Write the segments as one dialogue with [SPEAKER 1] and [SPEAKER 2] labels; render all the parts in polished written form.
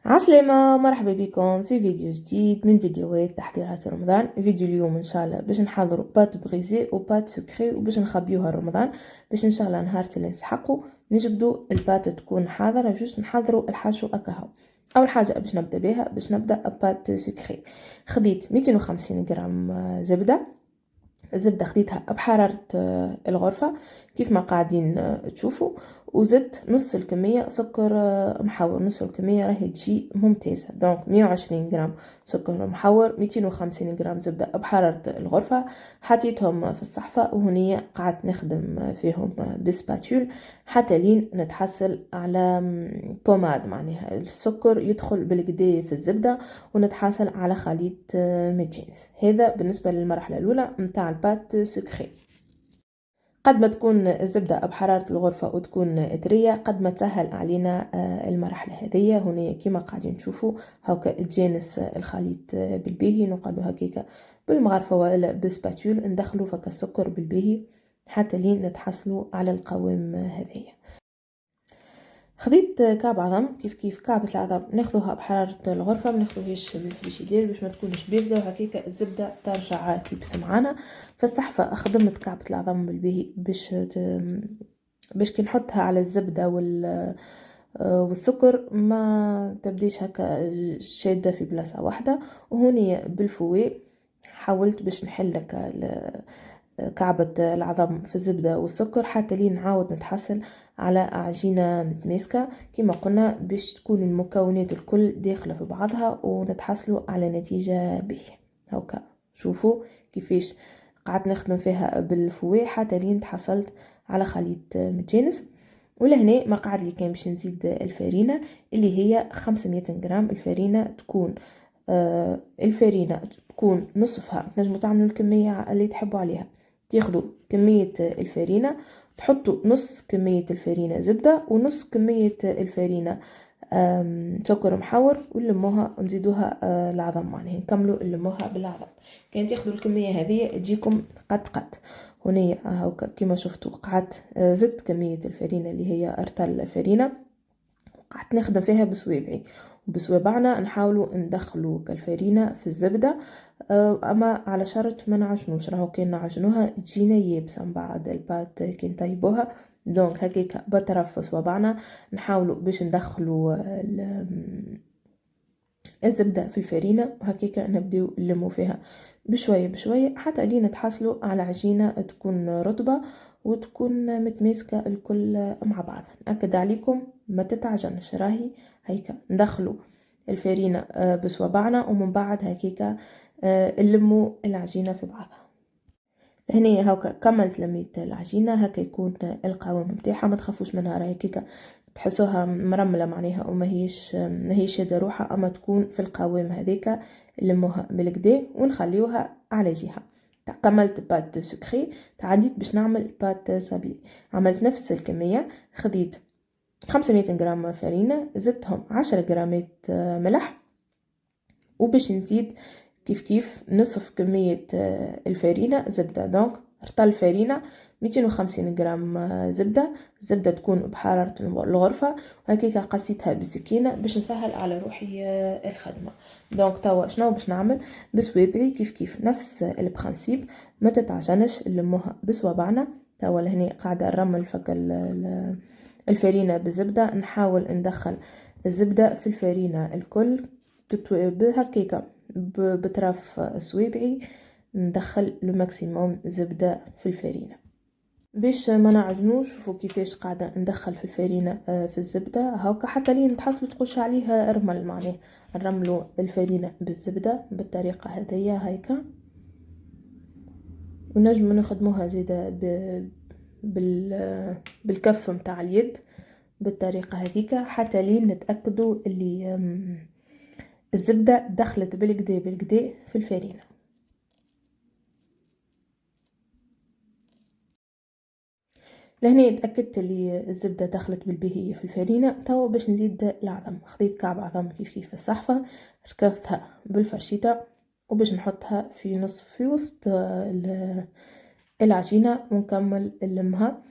[SPEAKER 1] عسلامة، مرحبا بكم في فيديو جديد من فيديوهات تحضيرات رمضان. فيديو اليوم ان شاء الله باش نحضروا بات بغيزي وبات سكري وباش نخبيوها رمضان باش ان شاء الله نهار اللي نسحقوا نجبدوا البات تكون حاضره جوست نحضروا الحشو اكاها. اول حاجه باش نبدا بها باش نبدا بات سكري. خديت 250 غرام زبدة خديتها بحرارة الغرفة كيف ما قاعدين تشوفوا، وزدت نص الكمية سكر محور. نص الكمية راهي تجي ممتازة. دونك 120 غرام سكر محور، 250 غرام زبدة بحرارة الغرفة، حطيتهم في الصحفة وهنية قعدت نخدم فيهم بسباتول حتى لين نتحصل على بوماد، معناها السكر يدخل بالكدا في الزبدة ونتحصل على خليط متجانس. هذا بالنسبة للمرحلة الأولى متاع البات سكري. قد ما تكون الزبدة بحرارة الغرفة وتكون طرية قد ما تسهل علينا المرحلة هذه. هنا كما قاعدين تشوفوا هاكا تجانس الخليط بالباهي، نقعدوا هكاكا بالمغرفة ولا بسباتول ندخلوا فك السكر بالباهي حتى لين نتحصلوا على القوام هذايا. خديت كعب عظم كيف كعبة العظم ناخذوها بحرارة الغرفة، ما ناخذوهاش بالفريشيدير باش ما تكونش باردة وهكاكا الزبدة ترجع تلبس معانا. فالصحفة خدمت كعبة العظم بالباهي باش كي نحطها على الزبدة والسكر ما تبديش هكا شادة في بلاصة واحدة. وهوني بالفوي حاولت باش نحلك كعبة العظم في الزبدة والسكر حتى لين نعاود نتحصل على عجينة متماسكة كما قلنا باش تكون المكونات الكل داخلة في بعضها ونتحصلوا على نتيجة باهية. هاكا شوفوا كيفاش قعدت نخدم فيها بالفوي حتى لين تحصلت على خليط متجانس. ولهنا ما قعد لي كان باش نزيد الفارينة اللي هي 500 غرام. الفارينة تكون الفارينة تكون نصفها، تنجموا تعملوا الكمية اللي تحبوا عليها. تاخذوا كمية الفارينة تحطوا نص كمية الفارينة زبدة ونص كمية الفارينة سكر محور ونلموها ونزيدوها العظم، معناها نكملوا نلموها بالعظم. كان تاخذوا الكمية هذه تجيكم قد هنا هاكا كما شفتوا قعدت زدت كمية الفارينة اللي هي ارتل الفارينة قعدت نخدم فيها بصوابعي وبصوابعنا نحاولوا ندخلوا الفارينة في الزبدة، اما على شرط ما نعجنوش، راهو كان نعجنوها تجينا يابسه من بعد البات كي نطيبوها. دونك هكاك بطرف صوابعنا نحاولوا باش ندخلوا الزبدة في الفارينة وهكاك نبداو نلمو فيها بشوية بشوية حتى لين نتحصلوا على عجينة تكون رطبة وتكون متماسكة الكل مع بعض. أكد عليكم ما تتعجنش، راهي هيك ندخلوا الفارينة بصوابعنا ومن بعد هكاك نلموا العجينة في بعضها. هنا هاكا كملت لميت العجينة هكا يكون القوام متاعها، ما تخافوش منها، راهي كيكا تحسوها مرملة معناها وما هيش شادة روحها، اما تكون في القوام هذيك نلموها بالكدا ونخليوها على جهة. كملت بات سكري تعديت باش نعمل بات صابلي. عملت نفس الكمية، خديت 500 غرام فرينة زدتهم 10 غرامات ملح وباش نزيد كيف نصف كمية الفارينة زبدة. دونك رطل الفارينة 250 غرام زبدة تكون بحرارة الغرفة وهكيك قصيتها بالسكينة باش نسهل على روحي الخدمة. دونك توا شنو باش نعمل بصوابعي كيف نفس البرانسيب، ما تتعجنش نلموها بصوابعنا. توا لهني قاعدة نرمل فك الفارينة بالزبدة، نحاول ندخل الزبدة في الفارينة الكل هكاكا بطرف صوابعي ندخل لو ماكسيموم زبدة في الفارينة باش ما نعجنوش. شوفوا كيفاش قاعدة ندخل في الفارينة في الزبدة هاكا حتى لين تحصلوا تقولش عليها رمل، معناه نرملوا الفارينة بالزبدة بالطريقة هذيا هيكا. ونجم نخدموها زيادة بالكف متاع اليد بالطريقة هذيك حتى لين نتأكدوا اللي الزبدة دخلت بالكدا في الفارينة. لهنا تأكدت اللي الزبدة دخلت بالبهية في الفارينة. توا باش نزيد العظم، خديت كعب عظم كيف في الصحفة ركضتها بالفرشيطة وباش نحطها في وسط العجينة ونكمل نلمها.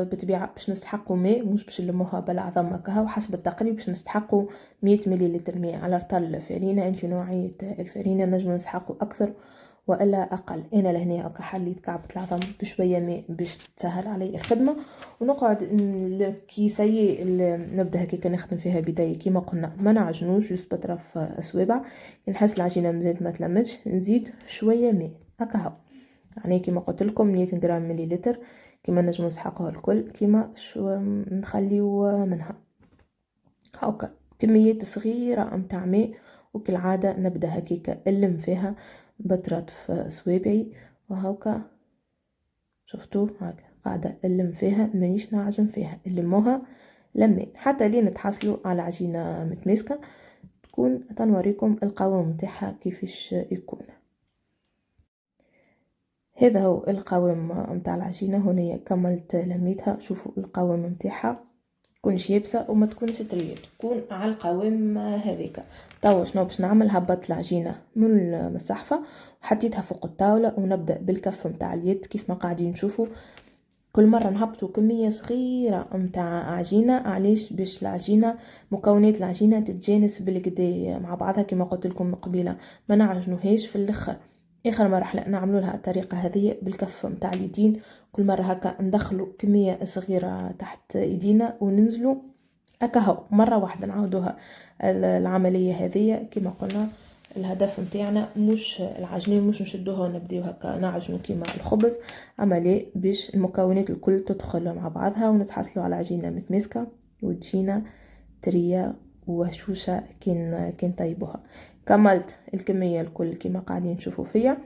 [SPEAKER 1] بطبيعة باش نستحقوا ماء، مش باش نلموها بالعظم هكاها، وحسب التقريب باش نستحقوا 100 مليلتر ماء على رطل فرينة. انت نوعية الفرينة نجم نستحقوا اكثر والا اقل. انا لهنا هكا حليت كعبة العظم بشوية ماء باش تسهل علي الخدمة، ونقعد كي سيء نبدا هكاك نخدم فيها بداية كيما قلنا، ما نعجنوش جوست بطرف اسوابع. نحس العجينة مزيت ما تلمتش نزيد شوية ماء هكا، يعني كيما قلت لكم 100 غرام مليلتر كيما نجم نسحقوها الكل، كيما شو نخليو منها هاكا كميات صغيرة متاع ماء. وكالعادة نبدا هكيكا نلم فيها بطرف صوابعي، وهاكا شفتوا هاكا قاعدة نلم فيها مانيش نعجن فيها، نلموها لمين حتى لين تحصلوا على عجينة متماسكة تكون. تنوريكم القوام متاعها كيفاش يكون. هذا هو القوام متاع العجينة. هنا كملت لميتها، شوفوا القوام متاعها تكونش يابسه وما تكونش طريه، تكون على القوام هذيك. توا شنو باش نعمل؟ هبطت العجينه من الصحفه وحطيتها فوق الطاوله، ونبدا بالكف متاع اليد كيف ما قاعدين نشوفوا. كل مره نهبطوا كميه صغيره متاع عجينه، علاش؟ باش العجينه مكونات العجينه تتجانس بالكدا مع بعضها كما قلت لكم قبيله، ما نعجنوهاش في الاخر. اخر مره نعملوا لها الطريقه هذه بالكف متاع اليدين، كل مره هكا ندخلوا كميه صغيره تحت ايدينا وننزلوا هكا هو مره واحده نعاودوها العمليه هذه. كما قلنا الهدف متاعنا مش العجين، مش نشدوها ونبداو هكا نعجنوا كيما الخبز، عمليه باش المكونات الكل تدخل مع بعضها ونتحصلوا على عجينه متماسكه وتجينا طريه وهشوشه كين طيبوها. كملت الكميه الكل كيما قاعدين نشوفوا فيا،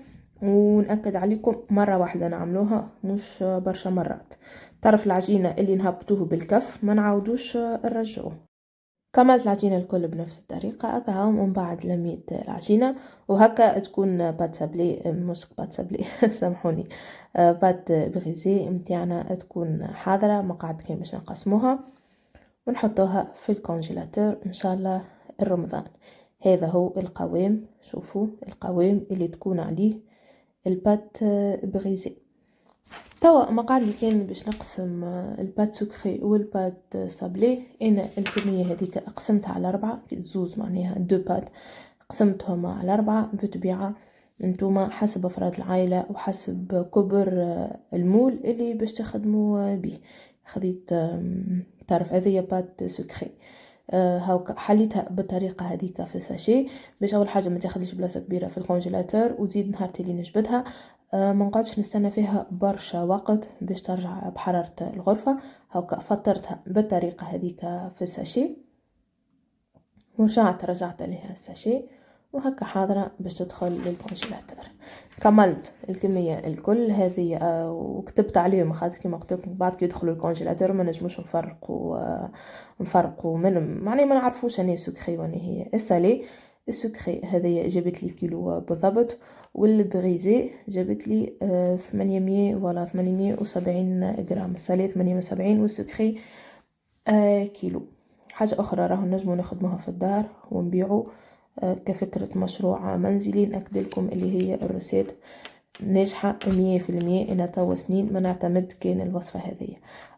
[SPEAKER 1] ونأكد عليكم مرة واحدة نعملوها مش برشا مرات. طرف العجينة اللي نهبطوه بالكف ما نعاودوش نرجعوه. كملت العجينة الكل بنفس الطريقة هكا، ومن بعد لميت العجينة وهكا تكون بات سابلي، مش بات سابلي سامحوني، بات بغيزي متاعنا تكون حاضرة، ما قاعد كان باش نقسموها ونحطوها في الكونجيلاتور ان شاء الله الرمضان. هذا هو القوام، شوفوا القوام اللي تكون عليه البات بغيزي. توا ما قاعد لي كان باش نقسم البات سكري والبات سابلي. انا الكميه هذيك قسمتها على 4 زوز، معناها 2 بات قسمتهم على 4. بطبيعه انتوما حسب افراد العائله وحسب كبر المول اللي باش تخدموا به. خذيت تعرف هذه بات سكري، هاوكا حليتها بالطريقه هذيك في ساشي باش اول حاجه ما تاخذش بلاصه كبيره في الكونجيلاتور، وزيد نهار اللي نجبدها ما نقعدش نستنى فيها برشا وقت باش ترجع بحراره الغرفه. هاوكا فطرتها بالطريقه هذيك في ساشي رجعت عليها الساشي، وهكا حاضرة باش تدخل للكونجيلاتور. كملت الكمية الكل هذه وكتبت عليهم، خاطر كيما قلت لكم بعد كي يدخلوا الكونجيلاتور ما نجموش نفرقوا منهم، معناها ما نعرفوش اني سكري واني هي السالي. السكري هذه جابت لي كيلو بالضبط، والبريزي جابت لي 800 ولا 870 غرام. السالي 78 والسكري كيلو. حاجة أخرى راهو نجمو نخدموها في الدار ونبيعو كفكرة مشروع منزلي. نأكد لكم اللي هي الروسيت ناجحة 100%. أنا توا سنين ما نعتمد كان الوصفة هذه.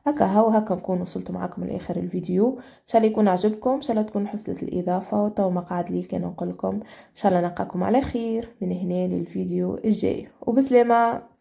[SPEAKER 1] هكا نكون وصلت معكم لآخر الفيديو، إن شاء الله يكون عجبكم، إن شاء الله تكون حصلت الإضافة. وتوا ما قاعد لي كان نقول لكم إن شاء الله نلقاكم على خير من هنا للفيديو الجاي، وبسلامة.